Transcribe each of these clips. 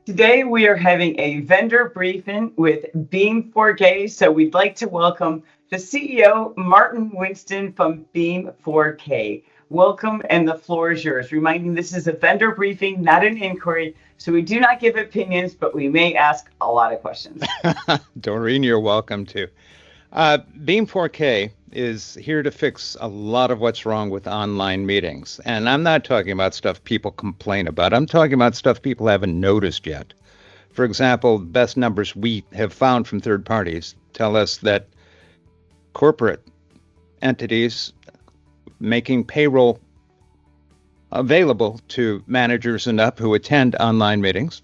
Today we are having a vendor briefing with Beam 4K. So we'd like to welcome the CEO, Martin Winston from Beam 4K. Welcome, and the floor is yours. Reminding this is a vendor briefing, not an inquiry. So we do not give opinions, but we may ask a lot of questions. Doreen, you're welcome to. Beam 4K is here to fix a lot of what's wrong with online meetings. And I'm not talking about stuff people complain about. I'm talking about stuff people haven't noticed yet. For example, the best numbers we have found from third parties tell us that corporate entities making payroll available to managers and up who attend online meetings,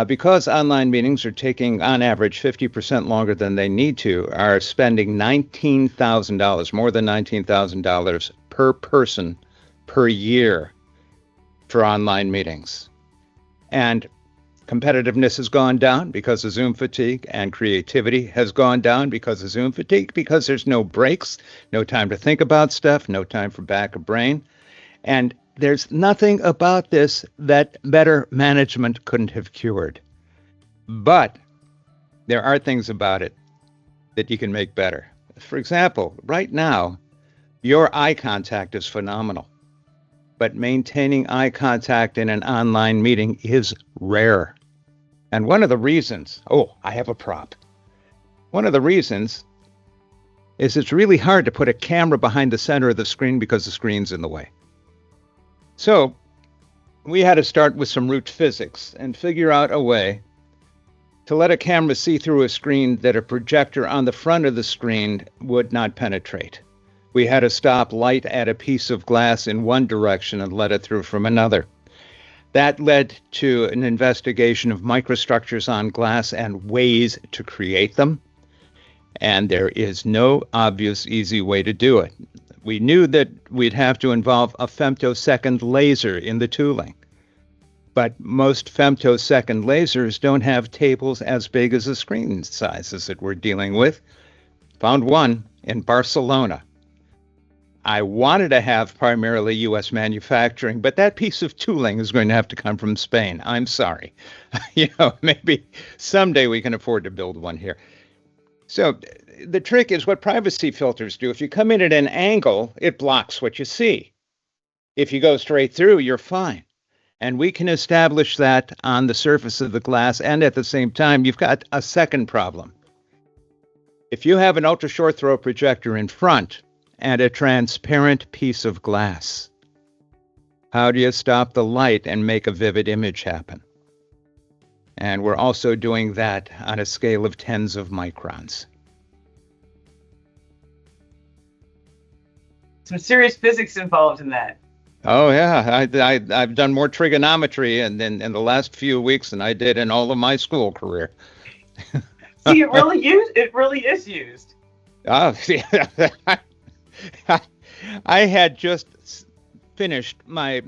because online meetings are taking, on average, 50% longer than they need to, are spending $19,000, more than $19,000 per person per year for online meetings. And competitiveness has gone down because of Zoom fatigue, and creativity has gone down because of Zoom fatigue, because there's no breaks, no time to think about stuff, no time for back of brain. And there's nothing about this that better management couldn't have cured. But there are things about it that you can make better. For example, right now, your eye contact is phenomenal. But maintaining eye contact in an online meeting is rare. And one of the reasons, I have a prop. One of the reasons is it's really hard to put a camera behind the center of the screen because the screen's in the way. So we had to start with some root physics and figure out a way to let a camera see through a screen that a projector on the front of the screen would not penetrate. We had to stop light at a piece of glass in one direction and let it through from another. That led to an investigation of microstructures on glass and ways to create them. And there is no obvious, easy way to do it. We knew that we'd have to involve a femtosecond laser in the tooling. But most femtosecond lasers don't have tables as big as the screen sizes that we're dealing with. Found one in Barcelona. I wanted to have primarily U.S. manufacturing, but that piece of tooling is going to have to come from Spain. I'm sorry. Maybe someday we can afford to build one here. So the trick is what privacy filters do. If you come in at an angle, it blocks what you see. If you go straight through, you're fine. And we can establish that on the surface of the glass. And at the same time, you've got a second problem. If you have an ultra short throw projector in front and a transparent piece of glass, how do you stop the light and make a vivid image happen? And we're also doing that on a scale of tens of microns. Some serious physics involved in that. Oh, yeah. I've done more trigonometry in the last few weeks than I did in all of my school career. See, it really is used. Oh, see, I had just finished my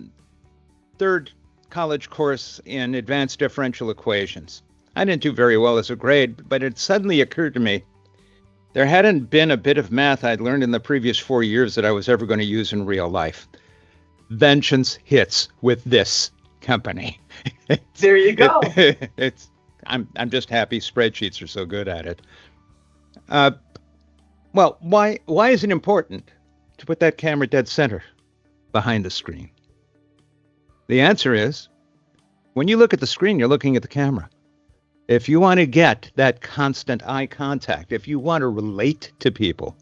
third college course in advanced differential equations. I didn't do very well as a grade, but it suddenly occurred to me there hadn't been a bit of math I'd learned in the previous 4 years that I was ever going to use in real life. Vengeance hits with this company. There you go. I'm just happy spreadsheets are so good at it. Well, why is it important to put that camera dead center behind the screen? The answer is, when you look at the screen, you're looking at the camera. If you want to get that constant eye contact, if you want to relate to people,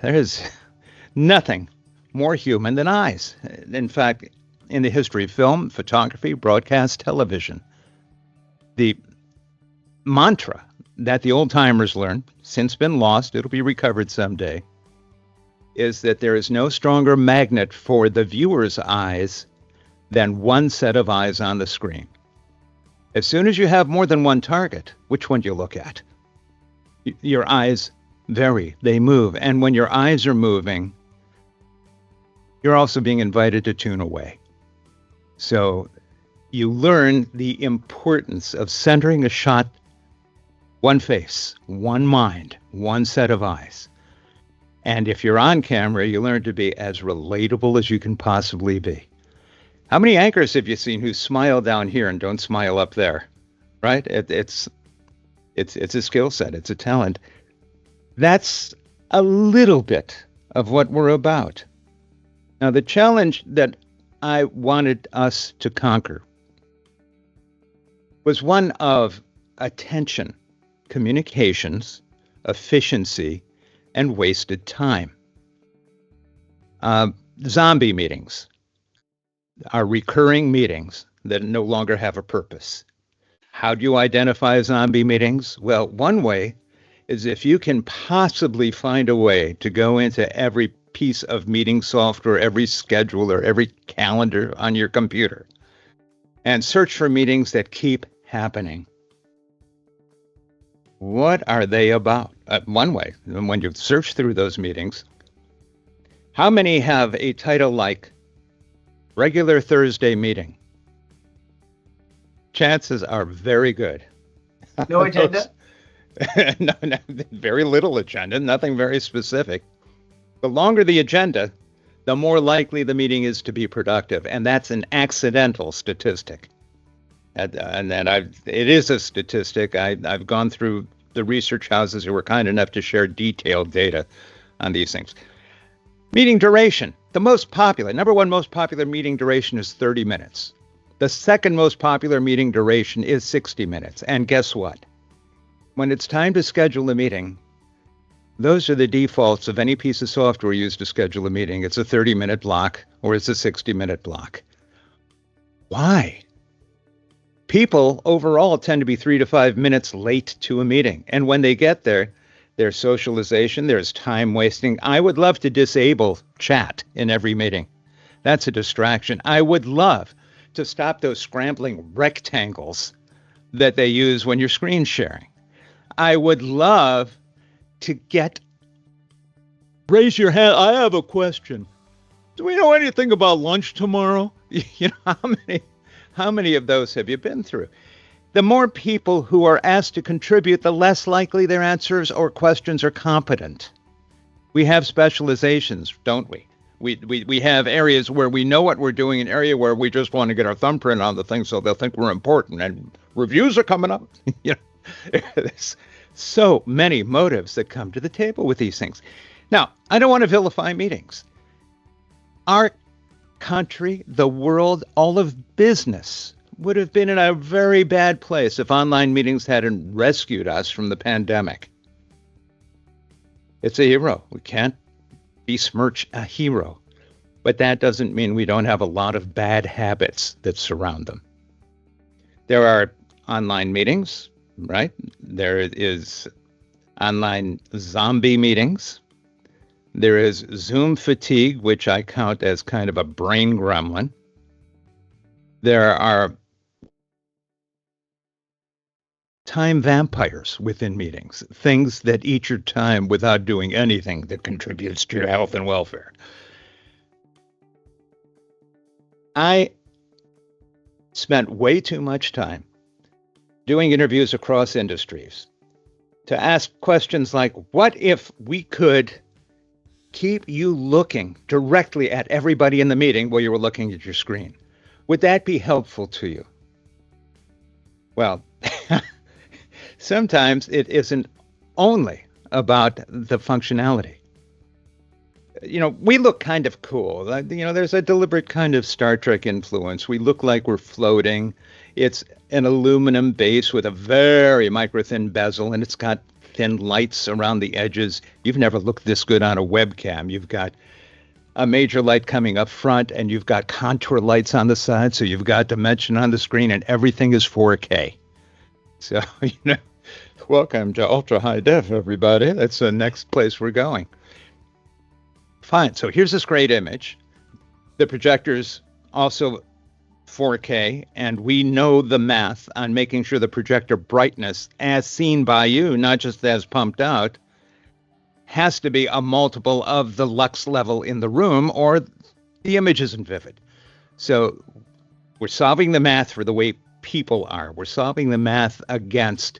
there is nothing more human than eyes. In fact, in the history of film, photography, broadcast, television, the mantra that the old timers learned, since been lost, it'll be recovered someday, is that there is no stronger magnet for the viewer's eyes than one set of eyes on the screen. As soon as you have more than one target, which one do you look at? Your eyes vary, they move. And when your eyes are moving, you're also being invited to tune away. So you learn the importance of centering a shot, one face, one mind, one set of eyes. And if you're on camera, you learn to be as relatable as you can possibly be. How many anchors have you seen who smile down here and don't smile up there? Right? It's a skill set. It's a talent. That's a little bit of what we're about. Now, the challenge that I wanted us to conquer was one of attention, communications, efficiency, and wasted time. Zombie meetings are recurring meetings that no longer have a purpose. How do you identify zombie meetings? Well, one way is if you can possibly find a way to go into every piece of meeting software, every scheduler, every calendar on your computer, and search for meetings that keep happening. What are they about? One way, when you search through those meetings, how many have a title like Regular Thursday Meeting? Chances are very good. No agenda? No, very little agenda, nothing very specific. The longer the agenda, the more likely the meeting is to be productive, and that's an accidental statistic. It is a statistic. I've gone through the research houses who were kind enough to share detailed data on these things. Meeting duration. The most popular, number one most popular meeting duration is 30 minutes. The second most popular meeting duration is 60 minutes. And guess what? When it's time to schedule a meeting, those are the defaults of any piece of software used to schedule a meeting. It's a 30-minute block or it's a 60-minute block. Why? People overall tend to be 3 to 5 minutes late to a meeting. And when they get there, there's socialization, there's time wasting. I would love to disable chat in every meeting. That's a distraction. I would love to stop those scrambling rectangles that they use when you're screen sharing. I would love to raise your hand. I have a question. Do we know anything about lunch tomorrow? You know, how many of those have you been through? The more people who are asked to contribute, the less likely their answers or questions are competent. We have specializations, don't we? We have areas where we know what we're doing, an area where we just want to get our thumbprint on the thing so they'll think we're important. And reviews are coming up. You know, there's so many motives that come to the table with these things. Now, I don't want to vilify meetings. Our country, the world, all of business would have been in a very bad place if online meetings hadn't rescued us from the pandemic. It's a hero. We can't besmirch a hero, but that doesn't mean we don't have a lot of bad habits that surround them. There are online meetings, right? There is online zombie meetings. There is Zoom fatigue, which I count as kind of a brain gremlin. There are time vampires within meetings, things that eat your time without doing anything that contributes to your health and welfare. I spent way too much time doing interviews across industries to ask questions like, what if we could keep you looking directly at everybody in the meeting while you were looking at your screen? Would that be helpful to you? Well, sometimes it isn't only about the functionality. You know, we look kind of cool. You know, there's a deliberate kind of Star Trek influence. We look like we're floating. It's an aluminum base with a very micro-thin bezel, and it's got thin lights around the edges. You've never looked this good on a webcam. You've got a major light coming up front, and you've got contour lights on the side, so you've got dimension on the screen, and everything is 4K. So, you know, welcome to ultra high def, everybody. That's the next place we're going. Fine. So here's this great image. The projector's also 4K, and we know the math on making sure the projector brightness, as seen by you, not just as pumped out, has to be a multiple of the lux level in the room, or the image isn't vivid. So we're solving the math for the way people are. We're solving the math against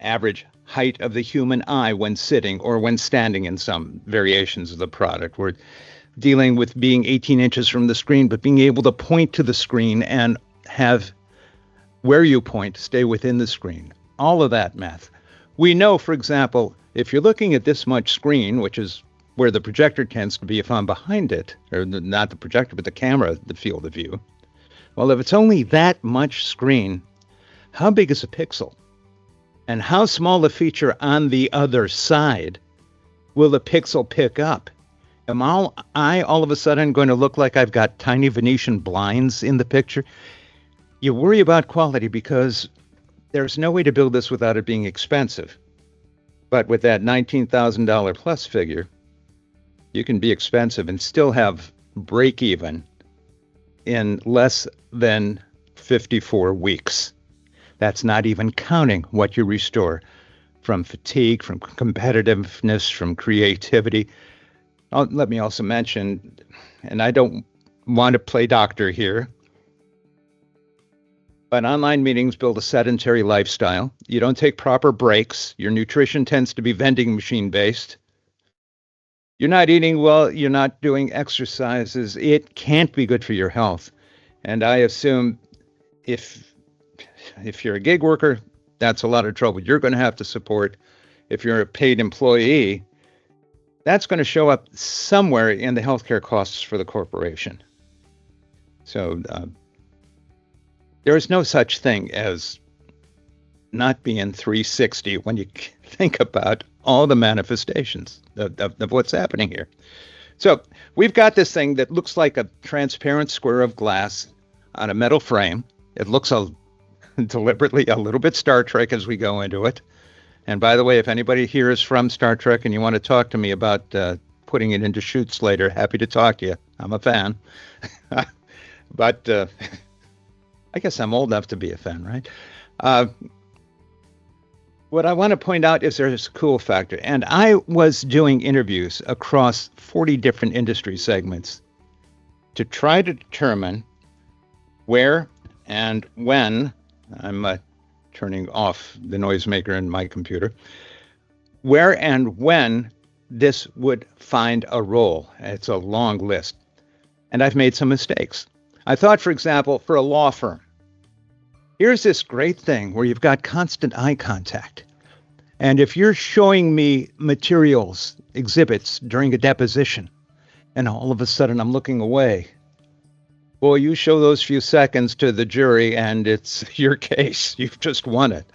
average height of the human eye when sitting or when standing in some variations of the product. We're dealing with being 18 inches from the screen, but being able to point to the screen and have where you point stay within the screen. All of that math. We know, for example, if you're looking at this much screen, which is where the projector tends to be if I'm behind it, or not the projector, but the camera, the field of view. Well, if it's only that much screen, how big is a pixel? And how small a feature on the other side will the pixel pick up? Am I all of a sudden going to look like I've got tiny Venetian blinds in the picture? You worry about quality because there's no way to build this without it being expensive. But with that $19,000 plus figure, you can be expensive and still have break even in less than 54 weeks. That's not even counting what you restore from fatigue, from competitiveness, from creativity. Let me also mention, and I don't want to play doctor here, but online meetings build a sedentary lifestyle. You don't take proper breaks. Your nutrition tends to be vending machine based. You're not eating well. You're not doing exercises. It can't be good for your health. And I assume if you're a gig worker, that's a lot of trouble you're going to have to support. If you're a paid employee, that's going to show up somewhere in the healthcare costs for the corporation. So there is no such thing as not being 360 when you think about all the manifestations of what's happening here. So we've got this thing that looks like a transparent square of glass on a metal frame. It looks deliberately a little bit Star Trek as we go into it. And by the way, if anybody here is from Star Trek and you want to talk to me about putting it into shoots later, happy to talk to you. I'm a fan. But I guess I'm old enough to be a fan, right? What I want to point out is there's a cool factor. And I was doing interviews across 40 different industry segments to try to determine where and when, I'm turning off the noisemaker in my computer, where and when this would find a role. It's a long list. And I've made some mistakes. I thought, for example, for a law firm, here's this great thing where you've got constant eye contact. And if you're showing me materials, exhibits during a deposition, and all of a sudden I'm looking away, well, you show those few seconds to the jury and it's your case. You've just won it.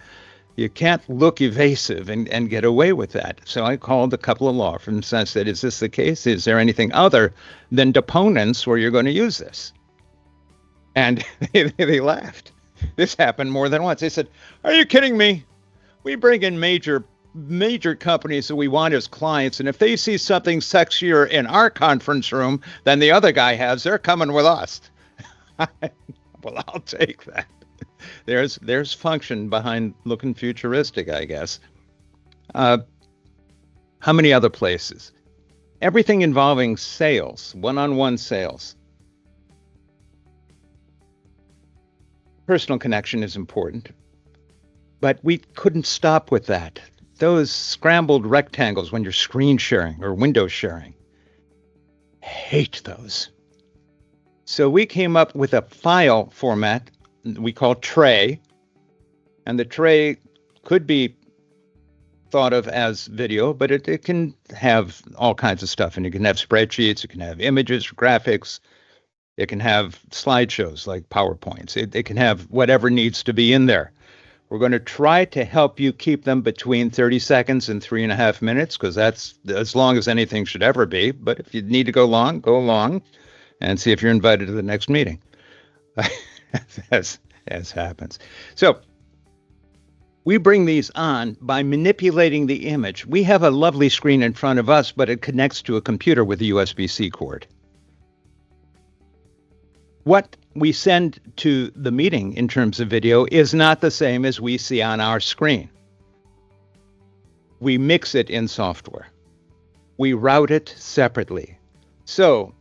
You can't look evasive and get away with that. So I called a couple of law firms and I said, is this the case? Is there anything other than deponents where you're going to use this? And they laughed. This happened more than once. They said, are you kidding me? We bring in major companies that we want as clients, and if they see something sexier in our conference room than the other guy has, they're coming with us. Well, I'll take that. There's function behind looking futuristic, I guess. How many other places? Everything involving sales, one-on-one sales. Personal connection is important, but we couldn't stop with that. Those scrambled rectangles when you're screen sharing or window sharing, hate those. So we came up with a file format we call tray, and the tray could be thought of as video, but it can have all kinds of stuff, and you can have spreadsheets, it can have images, graphics, it can have slideshows like PowerPoints, it can have whatever needs to be in there. We're going to try to help you keep them between 30 seconds and 3.5 minutes, because that's as long as anything should ever be. But if you need to go long, and see if you're invited to the next meeting, as happens. So we bring these on by manipulating the image. We have a lovely screen in front of us, but it connects to a computer with a USB-C cord. What we send to the meeting in terms of video is not the same as we see on our screen. We mix it in software. We route it separately. So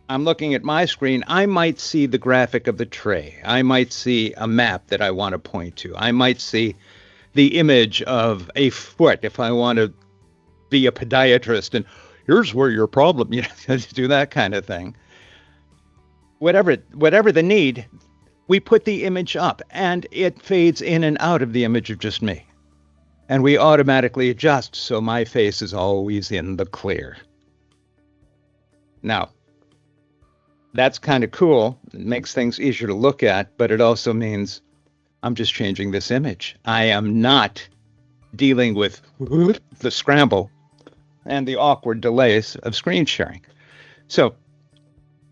I'm looking at my screen. I might see the graphic of the tray. I might see a map that I want to point to. I might see the image of a foot if I want to be a podiatrist and here's where your problem, do that kind of thing. Whatever the need, we put the image up and it fades in and out of the image of just me. And we automatically adjust so my face is always in the clear. Now, that's kind of cool. It makes things easier to look at, but it also means I'm just changing this image. I am not dealing with the scramble and the awkward delays of screen sharing. So,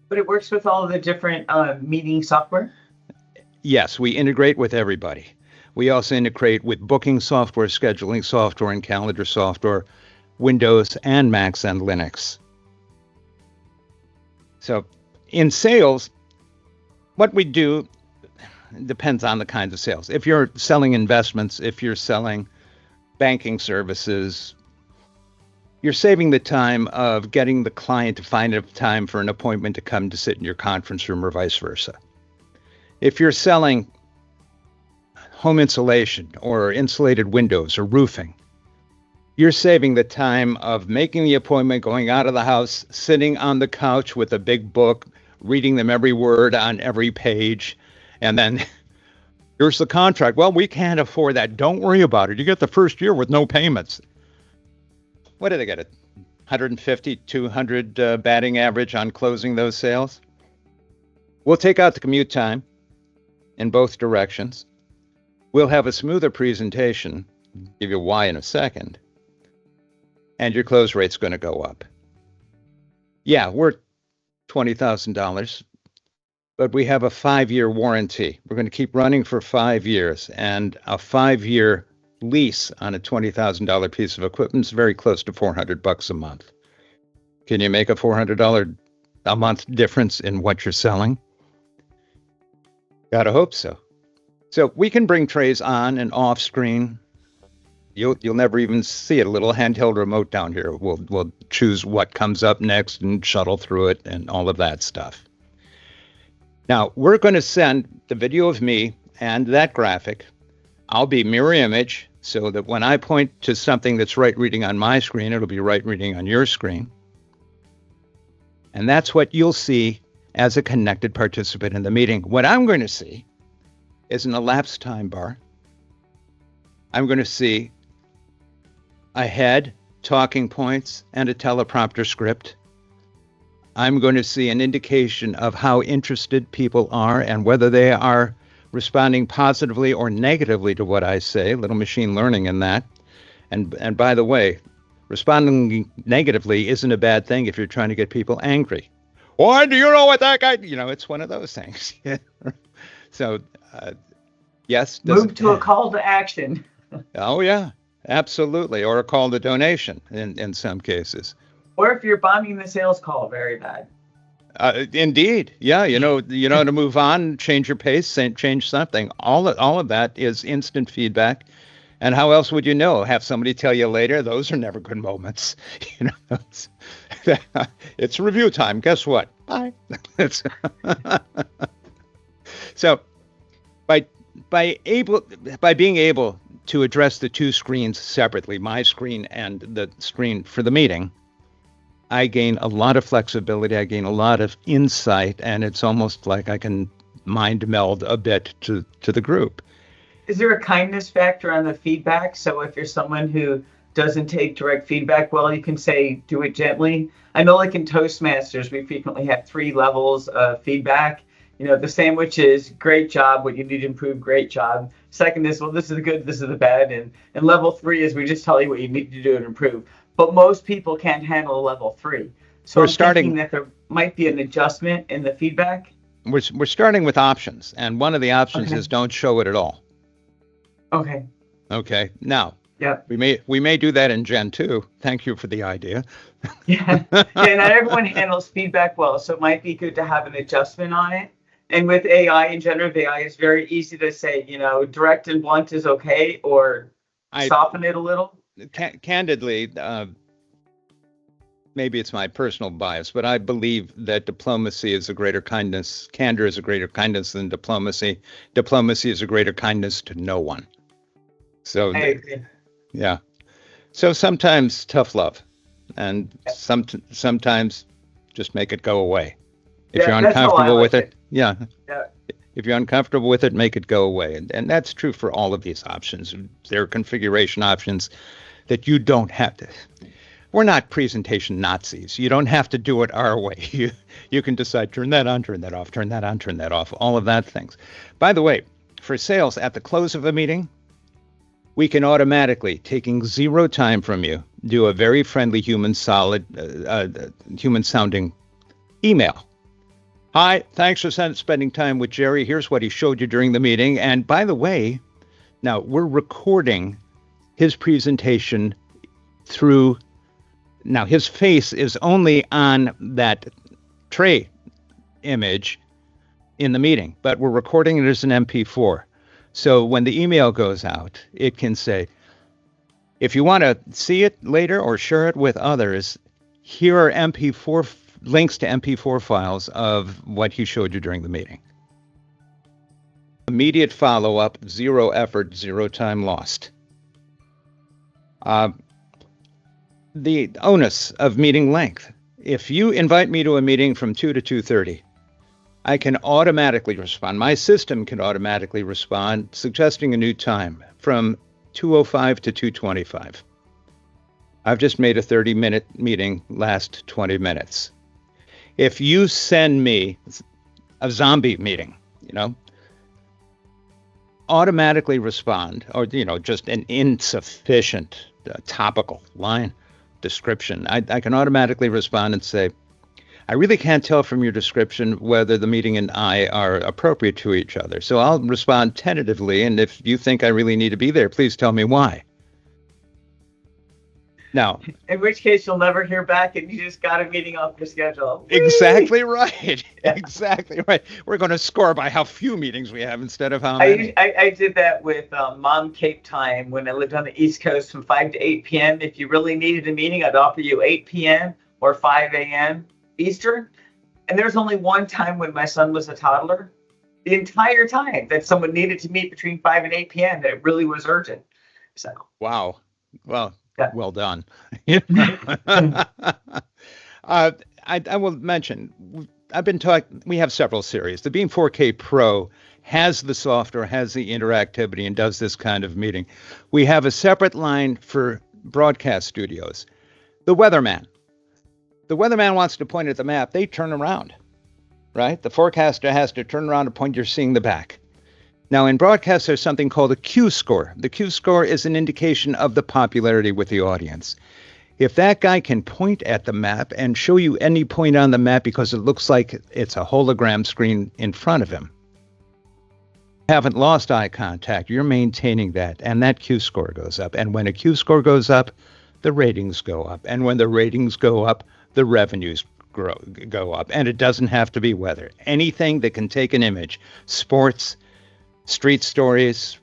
but it works with all the different meeting software? Yes, we integrate with everybody. We also integrate with booking software, scheduling software, and calendar software, Windows and Macs and Linux. So in sales, what we do depends on the kinds of sales. If you're selling investments, if you're selling banking services, you're saving the time of getting the client to find a time for an appointment to come to sit in your conference room or vice versa. If you're selling home insulation or insulated windows or roofing, you're saving the time of making the appointment, going out of the house, sitting on the couch with a big book, reading them every word on every page, and then here's the contract. Well, we can't afford that. Don't worry about it. You get the first year with no payments. What do they get? 150, 200 batting average on closing those sales? We'll take out the commute time in both directions. We'll have a smoother presentation, give you why in a second, and your close rate's going to go up. Yeah, we're $20,000, but we have a 5-year warranty. We're going to keep running for 5 years, and a 5-year lease on a $20,000 piece of equipment is very close to $400 a month. Can you make a $400 a month difference in what you're selling? Gotta hope so. So we can bring trays on and off screen. You'll never even see it. A little handheld remote down here. We'll choose what comes up next and shuttle through it and all of that stuff. Now we're going to send the video of me and that graphic. I'll be mirror image so that when I point to something that's right reading on my screen, it'll be right reading on your screen. And that's what you'll see as a connected participant in the meeting. What I'm going to see is an elapsed time bar. I'm going to see a head, talking points, and a teleprompter script. I'm going to see an indication of how interested people are and whether they are responding positively or negatively to what I say, a little machine learning in that. And by the way, responding negatively isn't a bad thing if you're trying to get people angry. Why do you know what that guy, it's one of those things. So, yes. Move to a call to action. Oh, yeah, absolutely. Or a call to donation in some cases. Or if you're bombing the sales call, very bad. Indeed. Yeah. To move on, change your pace, change something. All of that is instant feedback. And how else would you know? Have somebody tell you later, those are never good moments. It's review time. Guess what? Bye. So by being able to address the two screens separately, my screen and the screen for the meeting, I gain a lot of flexibility. I gain a lot of insight, and it's almost like I can mind meld a bit to the group. Is there a kindness factor on the feedback? So if you're someone who doesn't take direct feedback well, you can say, do it gently. I know like in Toastmasters, we frequently have 3 levels of feedback. The sandwich is great job, what you need to improve, great job. Second is, well, this is the good, this is the bad. And level 3 is we just tell you what you need to do and improve. But most people can't handle level 3. So I'm thinking that there might be an adjustment in the feedback. We're starting with options. And one of the options is don't show it at all. Okay. Now, we may do that in Gen 2. Thank you for the idea. Yeah, not everyone handles feedback well, so it might be good to have an adjustment on it. And with AI and generative AI, it's very easy to say, direct and blunt is okay, or soften it a little. Candidly, maybe it's my personal bias, but I believe that diplomacy is a greater kindness. Candor is a greater kindness than diplomacy. Diplomacy is a greater kindness to no one. So, I agree. Yeah. So sometimes tough love. and sometimes just make it go away. If Yeah, you're that's how I uncomfortable like with it, it. yeah. Yeah. If you're uncomfortable with it, make it go away. And that's true for all of these options. There are configuration options that you don't have to. We're not presentation Nazis. You don't have to do it our way. You can decide, turn that on, turn that off, turn that on, turn that off, all of that things. By the way, for sales, at the close of a meeting, we can automatically, taking zero time from you, do a very friendly human sounding email. Hi, thanks for spending time with Jerry. Here's what he showed you during the meeting. And by the way, now we're recording his presentation through, now his face is only on that tray image in the meeting, but we're recording it as an MP4. So when the email goes out, it can say, if you want to see it later or share it with others, here are MP4 links to MP4 files of what he showed you during the meeting. Immediate follow-up, zero effort, zero time lost. The onus of meeting length. If you invite me to a meeting from 2 to 2:30, I can automatically respond. My system can automatically respond, suggesting a new time from 2:05 to 2:25. I've just made a 30-minute meeting last 20 minutes. If you send me a zombie meeting, automatically respond, or, just an insufficient topical line description, I can automatically respond and say, I really can't tell from your description whether the meeting and I are appropriate to each other. So I'll respond tentatively, and if you think I really need to be there, please tell me why. Now, in which case you'll never hear back and you just got a meeting off your schedule. Exactly right. Exactly right. We're going to score by how few meetings we have instead of how many. I did that with Mom Cape time when I lived on the East Coast from 5 to 8 p.m. If you really needed a meeting, I'd offer you 8 p.m. or 5 a.m. Eastern. And there's only one time when my son was a toddler, the entire time that someone needed to meet between 5 and 8 p.m. that it really was urgent. So. Wow. Well, well done. I will mention, we have several series. The Beam 4K Pro has the software, has the interactivity, and does this kind of meeting. We have a separate line for broadcast studios. The weatherman wants to point at the map. They turn around, right? The forecaster has to turn around and point. You're seeing the back. Now, in broadcast, there's something called a Q score. The Q score is an indication of the popularity with the audience. If that guy can point at the map and show you any point on the map because it looks like it's a hologram screen in front of him, haven't lost eye contact, you're maintaining that, and that Q score goes up. And when a Q score goes up, the ratings go up. And when the ratings go up, the revenues go up. And it doesn't have to be weather. Anything that can take an image, sports, street stories,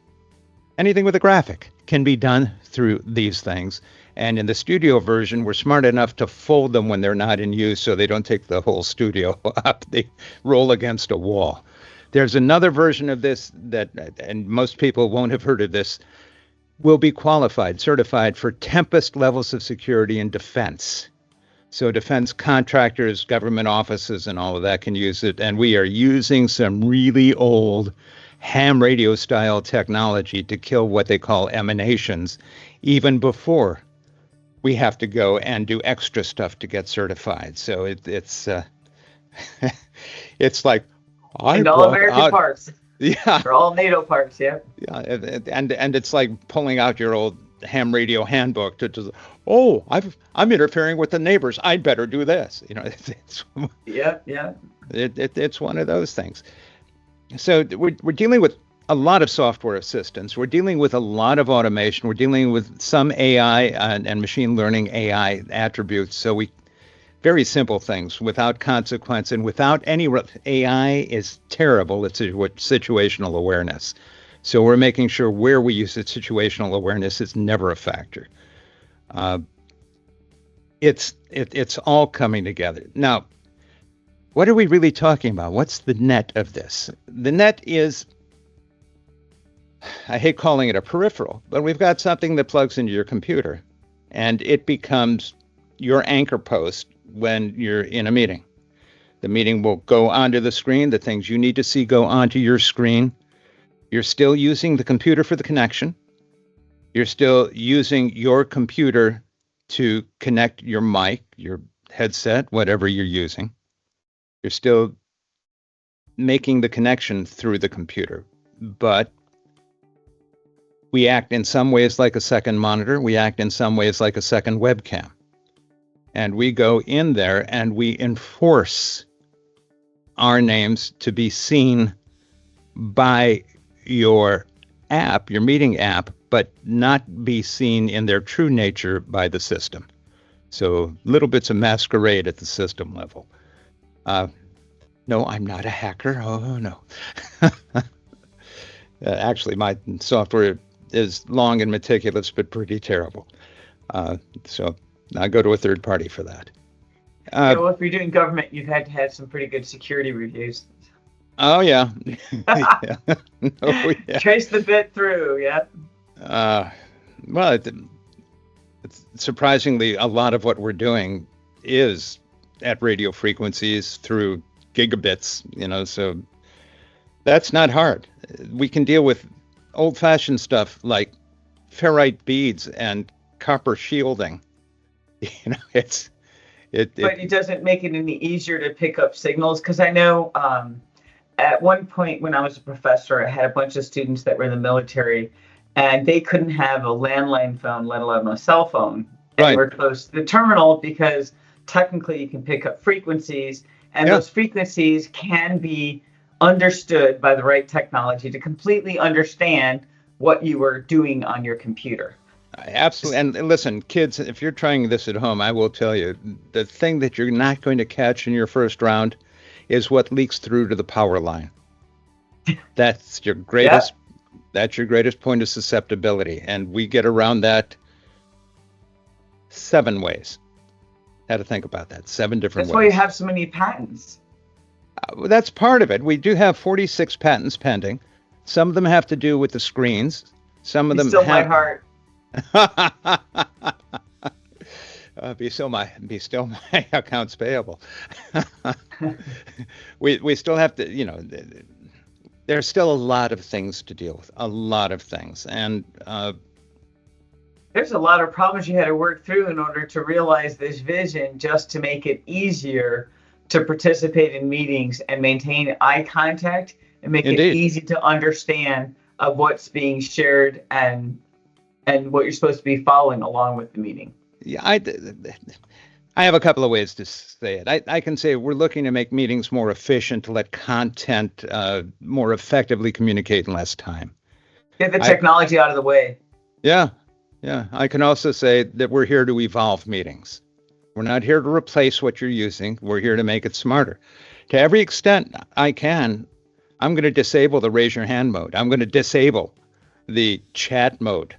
anything with a graphic can be done through these things. And in the studio version, we're smart enough to fold them when they're not in use so they don't take the whole studio up. They roll against a wall. There's another version of this that, and most people won't have heard of this, will be certified for Tempest levels of security in defense. So defense contractors, government offices, and all of that can use it. And we are using some really old ham radio style technology to kill what they call emanations, even before we have to go and do extra stuff to get certified. So it's it's like and all American parts. Yeah, for all NATO parts. Yeah. Yeah, and it's like pulling out your old ham radio handbook to I'm interfering with the neighbors. I'd better do this. It's one of those things. So we're dealing with a lot of software assistance. We're dealing with a lot of automation. We're dealing with some AI and machine learning AI attributes. So very simple things without consequence and without any AI is terrible. It's situational awareness. So we're making sure where we use it, situational awareness is never a factor. It's all coming together. Now, what are we really talking about? What's the net of this? The net is, I hate calling it a peripheral, but we've got something that plugs into your computer and it becomes your anchor post when you're in a meeting. The meeting will go onto the screen. The things you need to see go onto your screen. You're still using the computer for the connection. You're still using your computer to connect your mic, your headset, whatever you're using. You're still making the connection through the computer. But we act in some ways like a second monitor. We act in some ways like a second webcam. And we go in there and we enforce our names to be seen by your app, your meeting app, but not be seen in their true nature by the system. So little bits of masquerade at the system level. No, I'm not a hacker. Oh, no. Actually, my software is long and meticulous, but pretty terrible. So I go to a third party for that. Well, if you're doing government, you've had to have some pretty good security reviews. Oh, yeah. Yeah. Oh, yeah. Trace the bit through, yeah. Well, it's surprisingly, a lot of what we're doing is at radio frequencies through gigabits, so that's not hard. We can deal with old-fashioned stuff like ferrite beads and copper shielding. But it doesn't make it any easier to pick up signals, because I know at one point when I was a professor, I had a bunch of students that were in the military, and they couldn't have a landline phone, let alone a cell phone, anywhere close to the terminal, because technically you can pick up frequencies, and those frequencies can be understood by the right technology to completely understand what you were doing on your computer. Absolutely. And listen, kids, if you're trying this at home, I will tell you, the thing that you're not going to catch in your first round is what leaks through to the power line. That's your greatest That's your greatest point of susceptibility. And we get around that 7 ways. How to think about that. 7 different ways. That's why you have so many patents. That's part of it. We do have 46 patents pending. Some of them have to do with the screens. Some of them still my heart. Be still my accounts payable. we still have to, there's still a lot of things to deal with, a lot of things. And there's a lot of problems you had to work through in order to realize this vision, just to make it easier to participate in meetings and maintain eye contact and make it easy to understand of what's being shared and what you're supposed to be following along with the meeting. Yeah, I have a couple of ways to say it. I can say we're looking to make meetings more efficient, to let content more effectively communicate in less time. Get the technology out of the way. Yeah. I can also say that we're here to evolve meetings. We're not here to replace what you're using. We're here to make it smarter. To every extent I can, I'm going to disable the raise your hand mode. I'm going to disable the chat mode.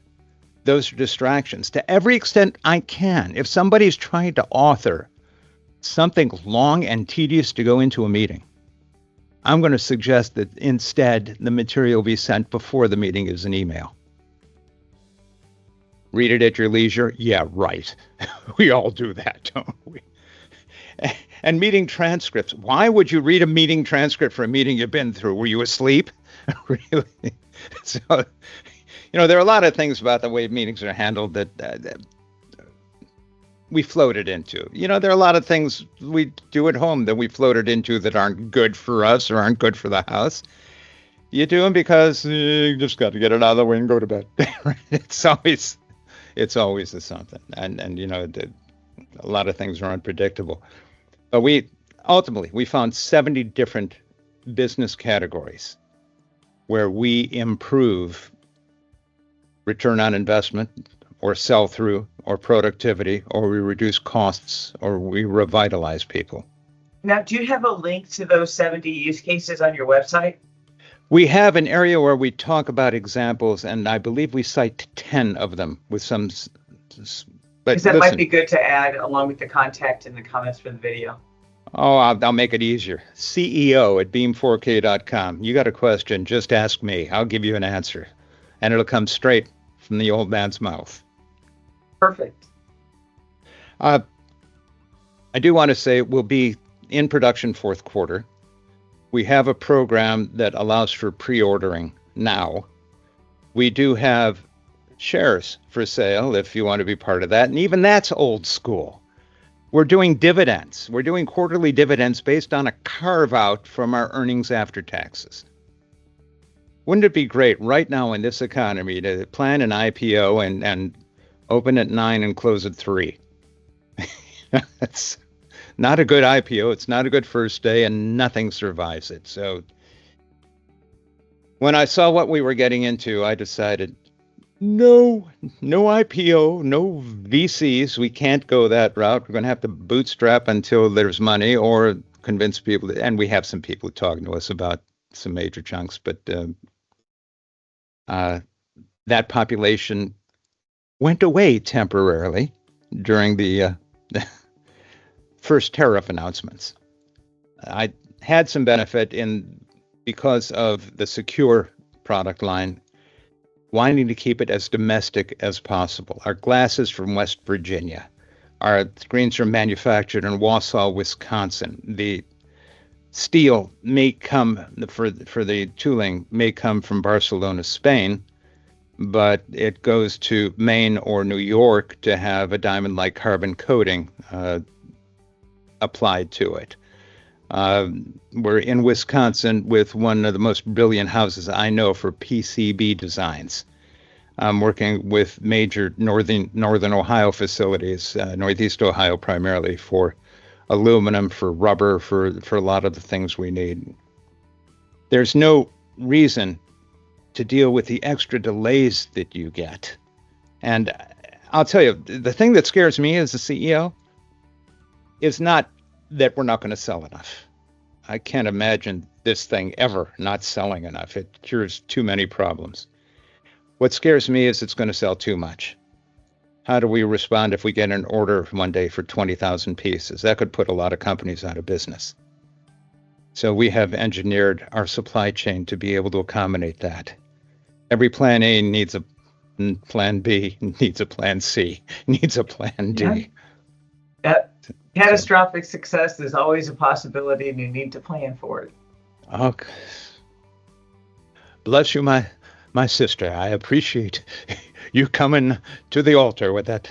Those are distractions. To every extent I can. If somebody's trying to author something long and tedious to go into a meeting, I'm going to suggest that instead the material be sent before the meeting as an email. Read it at your leisure? Yeah, right. We all do that, don't we? And meeting transcripts. Why would you read a meeting transcript for a meeting you've been through? Were you asleep? Really? So, there are a lot of things about the way meetings are handled that we floated into. There are a lot of things we do at home that we floated into that aren't good for us or aren't good for the house. You do them because you just got to get it out of the way and go to bed. It's always a something. And a lot of things are unpredictable. But we found 70 different business categories where we improve return on investment or sell through or productivity, or we reduce costs, or we revitalize people. Now, do you have a link to those 70 use cases on your website? We have an area where we talk about examples, and I believe we cite 10 of them with some. Because that might be good to add along with the contact in the comments for the video. Oh, I'll make it easier. CEO@beam4k.com. You got a question, just ask me. I'll give you an answer. And it'll come straight from the old man's mouth. Perfect. I do want to say we'll be in production fourth quarter. We have a program that allows for pre-ordering now. We do have shares for sale if you want to be part of that. And even that's old school. We're doing dividends. We're doing quarterly dividends based on a carve out from our earnings after taxes. Wouldn't it be great right now in this economy to plan an IPO and open at 9 and close at 3? That's not a good IPO. It's not a good first day, and nothing survives it. So when I saw what we were getting into, I decided, no IPO, no VCs. We can't go that route. We're going to have to bootstrap until there's money or convince people. And we have some people talking to us about some major chunks, but that population went away temporarily during the first tariff announcements. I had some benefit because of the secure product line, wanting to keep it as domestic as possible. Our glass is from West Virginia. Our screens are manufactured in Wausau, Wisconsin. The steel may come for the tooling may come from Barcelona, Spain, but it goes to Maine or New York to have a diamond-like carbon coating applied to it. We're in Wisconsin with one of the most brilliant houses I know for PCB designs. I'm working with major northern Ohio facilities, Northeast Ohio primarily, for aluminum, for rubber, for a lot of the things we need. There's no reason to deal with the extra delays that you get. And I'll tell you, the thing that scares me as a CEO is not that we're not going to sell enough. I can't imagine this thing ever not selling enough. It cures too many problems. What scares me is it's going to sell too much. How do we respond if we get an order one day for 20,000 pieces? That could put a lot of companies out of business. So we have engineered our supply chain to be able to accommodate that. Every plan A needs a plan B, needs a plan C, needs a plan D. Yeah. Catastrophic success is always a possibility, and you need to plan for it. Okay. Bless you, my sister. I appreciate you coming to the altar with that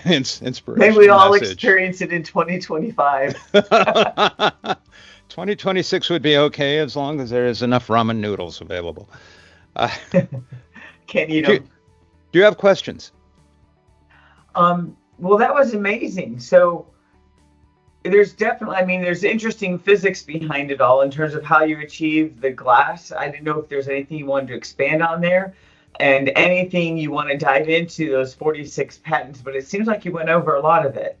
inspiration. Maybe we all message. Experience it in 2025. 2026 would be okay as long as there is enough ramen noodles available. Can you know? Do you have questions? Well, that was amazing. So there's definitely, there's interesting physics behind it all in terms of how you achieve the glass. I didn't know if there's anything you wanted to expand on there and anything you want to dive into those 46 patents, but it seems like you went over a lot of it.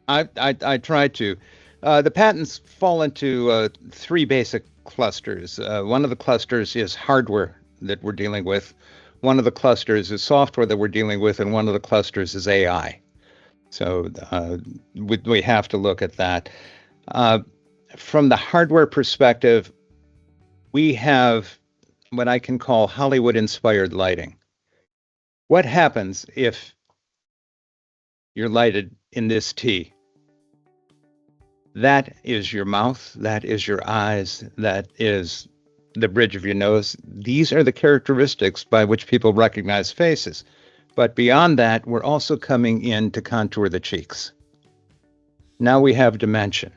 I tried to. The patents fall into three basic clusters. One of the clusters is hardware that we're dealing with. One of the clusters is software that we're dealing with, and one of the clusters is AI. So we have to look at that. From the hardware perspective, we have what I can call Hollywood-inspired lighting. What happens if you're lighted in this T? That is your mouth, that is your eyes, that is the bridge of your nose. These are the characteristics by which people recognize faces. But beyond that, we're also coming in to contour the cheeks. Now we have dimension.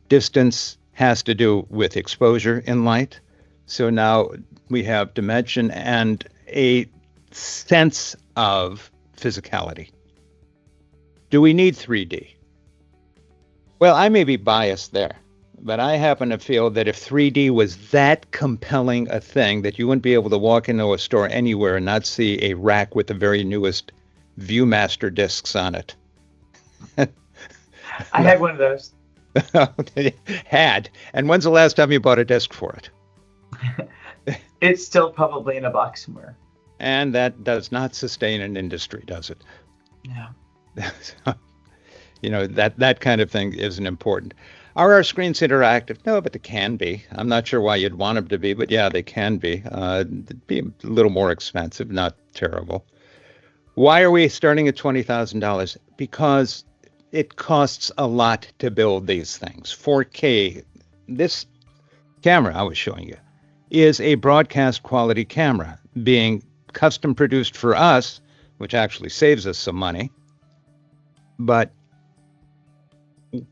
Distance has to do with exposure in light. So now we have dimension and a sense of physicality. Do we need 3D? Well, I may be biased there, but I happen to feel that if 3D was that compelling a thing that you wouldn't be able to walk into a store anywhere and not see a rack with the very newest Viewmaster discs on it. I had one of those. Had. And when's the last time you bought a disc for it? It's still probably in a box somewhere. And that does not sustain an industry, does it? Yeah. That kind of thing isn't important. Are our screens interactive? No, but they can be. I'm not sure why you'd want them to be, but yeah, they can be. It'd be a little more expensive, not terrible. Why are we starting at $20,000? Because it costs a lot to build these things. 4K, this camera I was showing you is a broadcast quality camera being custom produced for us, which actually saves us some money. But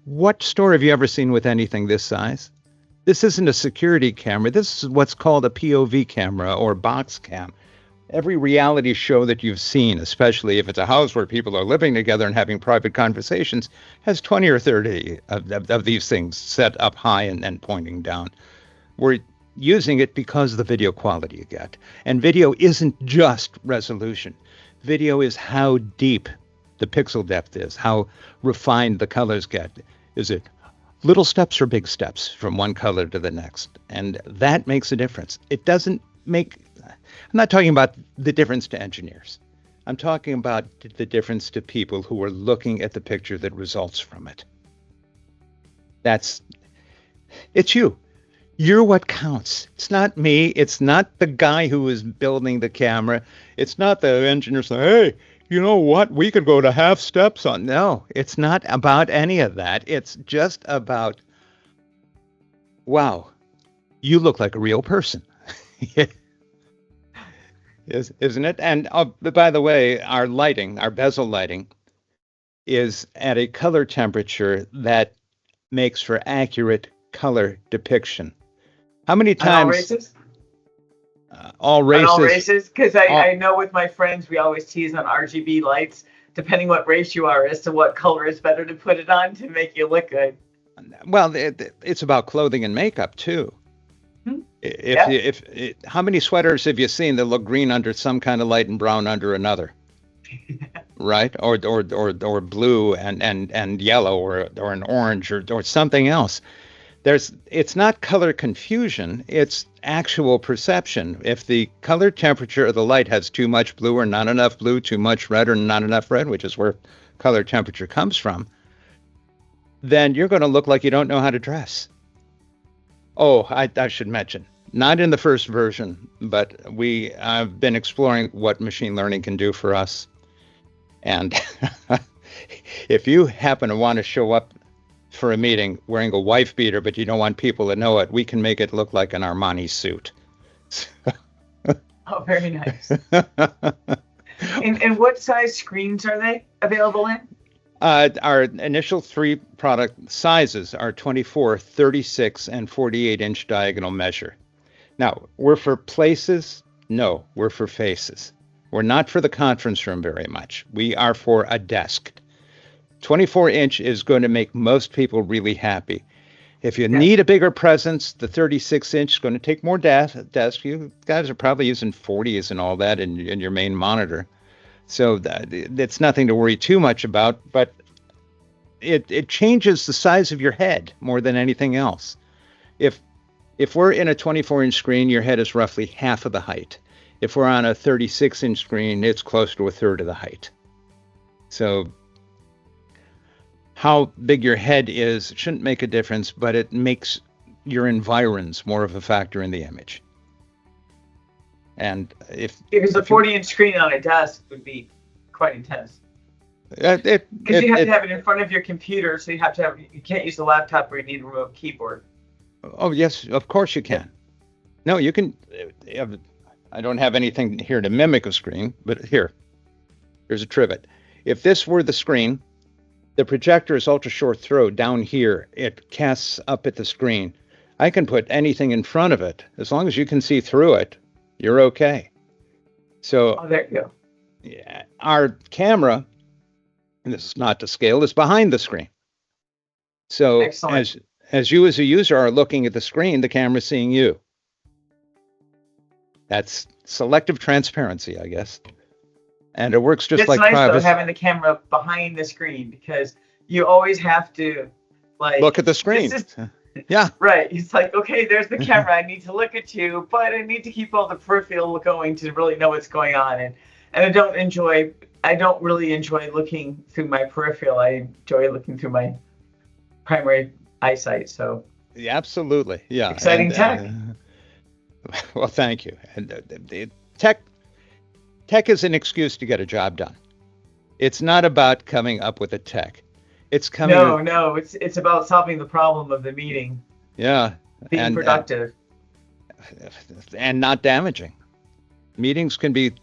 what store have you ever seen with anything this size? This isn't a security camera. This is what's called a POV camera or box cam. Every reality show that you've seen, especially if it's a house where people are living together and having private conversations, has 20 or 30 of these things set up high and pointing down. We're using it because of the video quality you get. And video isn't just resolution. Video is how deep the pixel depth is, how refined the colors get. Is it little steps or big steps from one color to the next? And that makes a difference. It doesn't make... I'm not talking about the difference to engineers. I'm talking about the difference to people who are looking at the picture that results from it. It's you. You're what counts. It's not me. It's not the guy who is building the camera. It's not the engineer saying, hey, you know what? We could go to half steps on. No, it's not about any of that. It's just about, wow, you look like a real person. Isn't it? And by the way, our lighting, our bezel lighting, is at a color temperature that makes for accurate color depiction. How many times? On all races? All races. On all races? Because I know with my friends, we always tease on RGB lights, depending what race you are, as to what color is better to put it on to make you look good. Well, it's about clothing and makeup, too. How many sweaters have you seen that look green under some kind of light and brown under another? Right? Or blue and yellow or an orange or something else. It's not color confusion, it's actual perception. If the color temperature of the light has too much blue or not enough blue, too much red or not enough red, which is where color temperature comes from, then you're going to look like you don't know how to dress. Oh, I should mention, not in the first version, but I've been exploring what machine learning can do for us. And if you happen to want to show up for a meeting wearing a wife beater, but you don't want people to know it, we can make it look like an Armani suit. Oh, very nice. And what size screens are they available in? Our initial 3 product sizes are 24, 36, and 48-inch diagonal measure. Now, we're for places? No, we're for faces. We're not for the conference room very much. We are for a desk. 24-inch is going to make most people really happy. If you need a bigger presence, the 36-inch is going to take more desk. You guys are probably using 40s and all that in your main monitor. So it's nothing to worry too much about, but it changes the size of your head more than anything else. If we're in a 24-inch screen, your head is roughly half of the height. If we're on a 36-inch screen, it's close to a third of the height. So how big your head is shouldn't make a difference, but it makes your environs more of a factor in the image. And because a 40-inch screen on a desk would be quite intense. Because you have to have it in front of your computer, so you can't use the laptop where you need a remote keyboard. Oh yes, of course you can. No, you can. I don't have anything here to mimic a screen, but here's a trivet. If this were the screen, the projector is ultra short throw down here. It casts up at the screen. I can put anything in front of it. As long as you can see through it, you're okay. So there you go. Yeah, our camera, and this is not to scale, is behind the screen. So as you as a user are looking at the screen, the camera's seeing you. That's selective transparency, I guess. And it works just like privacy. It's nice though, having the camera behind the screen, because you always have to look at the screen. Yeah. Right. It's like, okay, there's the camera. I need to look at you, but I need to keep all the peripheral going to really know what's going on. And I don't really enjoy looking through my peripheral. I enjoy looking through my primary eyesight. So yeah, absolutely. Yeah. Exciting tech. Well, thank you. And tech is an excuse to get a job done. It's not about coming up with a tech. It's coming. No, it's about solving the problem of the meeting, Yeah, being and productive. and not damaging. Meetings can be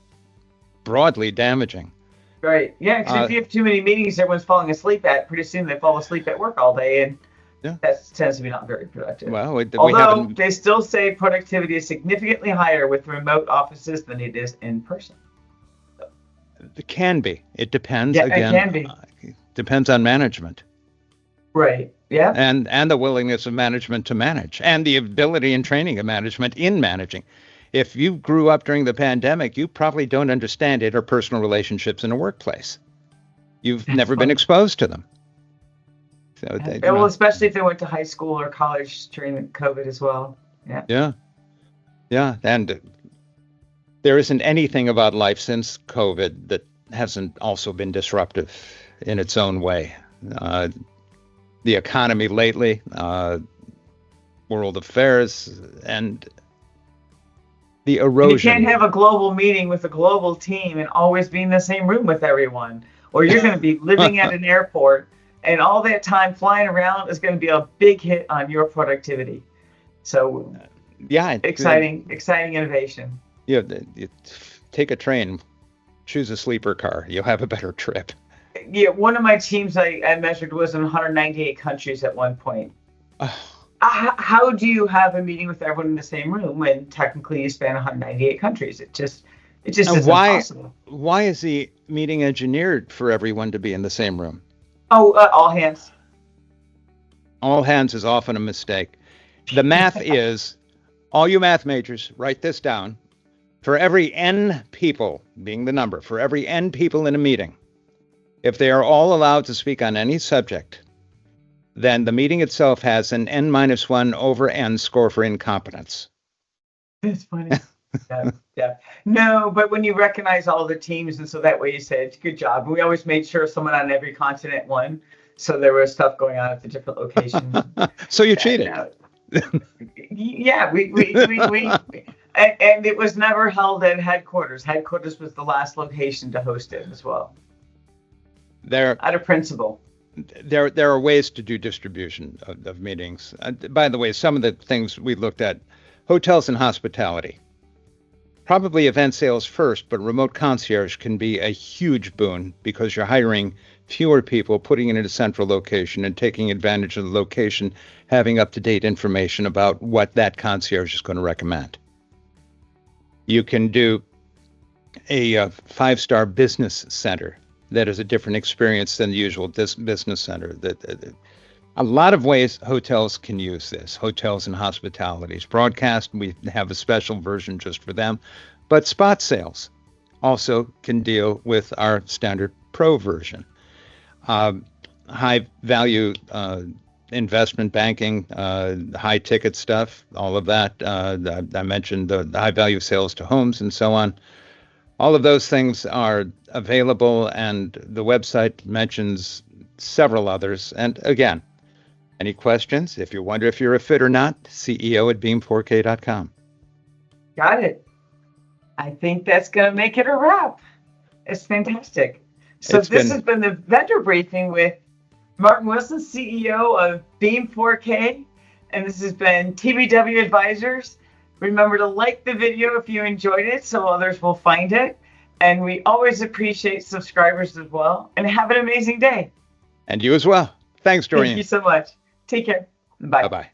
broadly damaging. Right. Yeah, because if Uh, you have too many meetings, everyone's falling asleep pretty soon they fall asleep at work all day, and yeah. that tends to be not very productive. Well, we Although haven't. they still say productivity is significantly higher with remote offices than it is in person. It can be. It depends. Yeah, it Again, can be. depends on management Right. Yeah. and the willingness of management to manage and the ability and training of management in managing. If you grew up during the pandemic, you probably don't understand interpersonal relationships in a workplace. You've That's never been funny. exposed to them. So, Yeah, well, especially if they went to high school or college during COVID as well. Yeah. yeah, yeah. And there isn't anything about life since COVID that hasn't also been disruptive in its own way. Uh, the economy lately, world affairs, and the And you can't erosion. have a global meeting with a global team and always be in the same room with everyone, or you're going to be living at an airport, and all that time flying around is going to be a big hit on your productivity. So Yeah, exciting innovation. you take a train, choose a sleeper car, you'll have a better trip. Yeah, one of my teams I measured was in 198 countries at one point. Oh, How do you have a meeting with everyone in the same room when technically you span 198 countries? It just and is impossible. why is the meeting engineered for everyone to be in the same room? Oh, all hands. All hands is often a mistake. The math is, all you math majors, write this down. For every n people, being the number, for every n people in a meeting, if they are all allowed to speak on any subject, then the meeting itself has an n-1 over n score for incompetence. That's funny. Yeah, yeah. No, but when you recognize all the teams, and so that way you said, good job. We always made sure someone on every continent won. So there was stuff going on at the different locations. So you cheated. Yeah, and it was never held at headquarters. Headquarters was the last location to host it as well. There, Out of principle. there are ways to do distribution of meetings. By the way, some of the things we looked at, hotels and hospitality. Probably event sales first, but remote concierge can be a huge boon because you're hiring fewer people, putting it in a central location and taking advantage of the location, having up-to-date information about what that concierge is going to recommend. You can do a five-star business center that is a different experience than the usual business center. A lot of ways hotels can use this, hotels and hospitalities. Broadcast, we have a special version just for them. But spot sales also can deal with our standard pro version. High value investment banking, high ticket stuff, all of that. I mentioned the high value sales to homes and so on. All of those things are available, and the website mentions several others. And again, any questions? If you wonder if you're a fit or not, CEO@beam4k.com. Got it. I think that's going to make it a wrap. It's fantastic. So this has been the vendor briefing with Martin Wilson, CEO of Beam 4K, and this has been TBW Advisors. Remember to like the video if you enjoyed it so others will find it. And we always appreciate subscribers as well. And have an amazing day. And you as well. Thanks, Doreen. Thank you so much. Take care. Bye. Bye-bye.